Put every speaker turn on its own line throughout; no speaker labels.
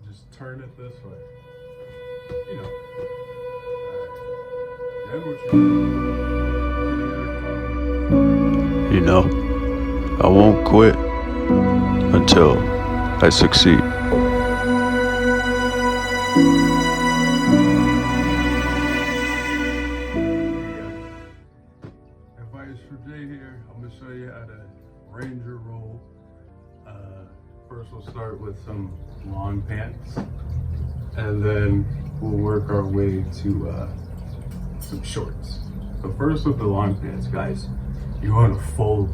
Just turn it this way. You know. Then what
You know, I won't quit until I succeed.
Advice for Jay here. I'm going to show you how to ranger roll. First we'll start with some long pants, and then we'll work our way to some shorts. So first with the long pants, guys, you want to fold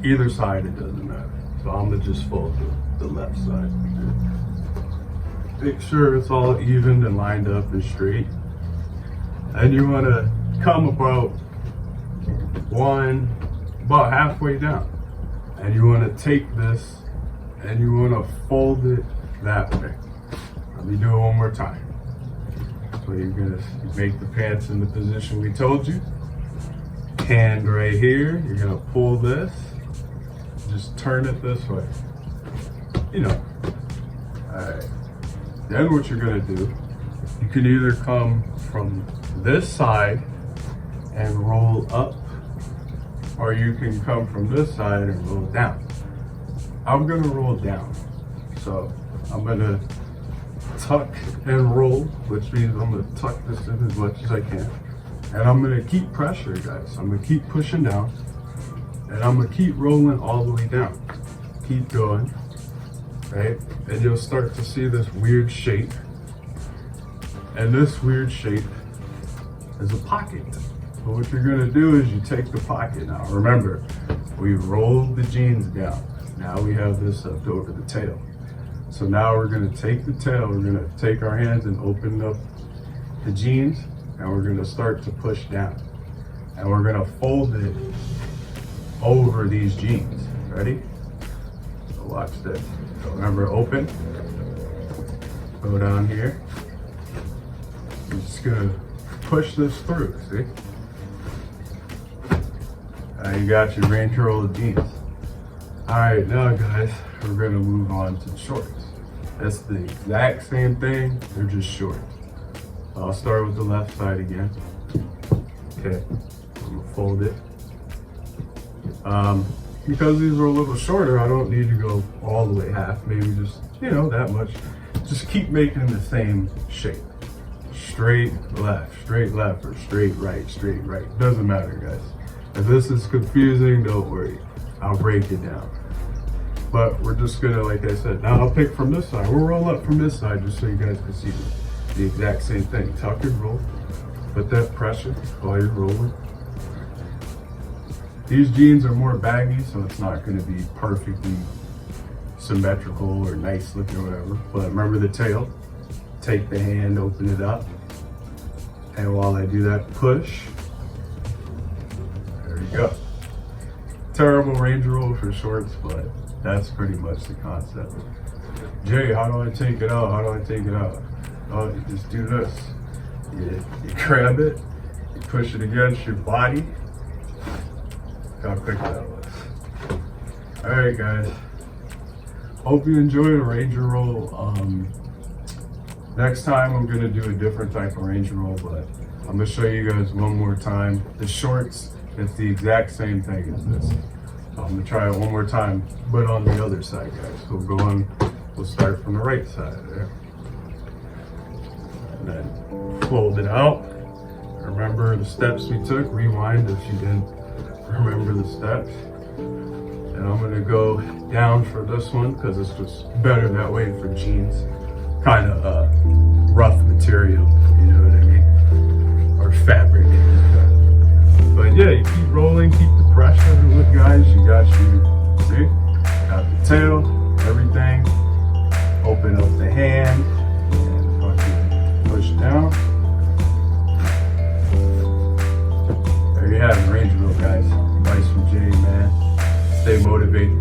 either side, it doesn't matter. So I'm gonna just fold the left side. Make sure it's all even and lined up and straight. And you want to come about halfway down. And you want to take this and you want to fold it that way. Let me do it one more time. So you're gonna make the pants in the position we told you. Hand right here, you're gonna pull this, just turn it this way. You know. Alright. Then what you're gonna do, you can either come from this side and roll up, or you can come from this side and roll down. I'm gonna roll down. So I'm gonna tuck and roll, which means I'm gonna tuck this in as much as I can. And I'm gonna keep pressure, guys. I'm gonna keep pushing down, and I'm gonna keep rolling all the way down. Keep going, right? And you'll start to see this weird shape. And this weird shape is a pocket. So what you're gonna do is you take the pocket now. Remember, we rolled the jeans down. Now we have this up over the tail. So now we're gonna take the tail, we're gonna take our hands and open up the jeans, and we're gonna start to push down. And we're gonna fold it over these jeans. Ready? So watch this. So remember, open, go down here. I'm just gonna push this through, see? Now you got your ranger roll of jeans. All right, now guys, we're gonna move on to shorts. That's the exact same thing, they're just short. I'll start with the left side again. Okay, I'm gonna fold it. Because these are a little shorter, I don't need to go all the way half, maybe just, that much. Just keep making the same shape. Straight left, or straight right, doesn't matter, guys. If this is confusing, don't worry, I'll break it down. But we're just gonna, like I said, now I'll pick from this side. We'll roll up from this side just so you guys can see the exact same thing. Tuck and roll, put that pressure while you're rolling. These jeans are more baggy, so it's not gonna be perfectly symmetrical or nice looking or whatever. But remember the tail, take the hand, open it up. And while I do that, push. There we go. Terrible ranger roll for shorts, but that's pretty much the concept. Jay, how do I take it out? Oh, you just do this. You grab it, you push it against your body. Look how quick that was. All right, guys. Hope you enjoyed a ranger roll. Next time I'm gonna do a different type of ranger roll, but I'm gonna show you guys one more time. The shorts, it's the exact same thing as this. So I'm gonna try it one more time, but on the other side, guys. We'll start from the right side there. And then fold it out. Remember the steps we took, rewind if you didn't remember the steps. And I'm gonna go down for this one because it's just better that way for jeans. Kind of rough material, you know what I mean? Or fabric. But yeah, you keep rolling, keep the pressure. Look guys, you got see? Got the tail, everything. Open up the hand, and push down. There you have it, ranger roll, guys. Advice from Jay, man. Stay motivated,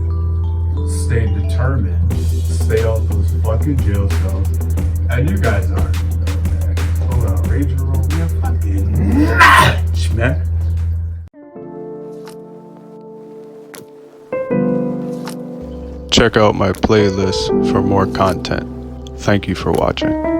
stay determined, stay off those fucking jail cells. And you guys aren't. Hold on, ranger roll, man. Fucking match, man.
Check out my playlist for more content. Thank you for watching.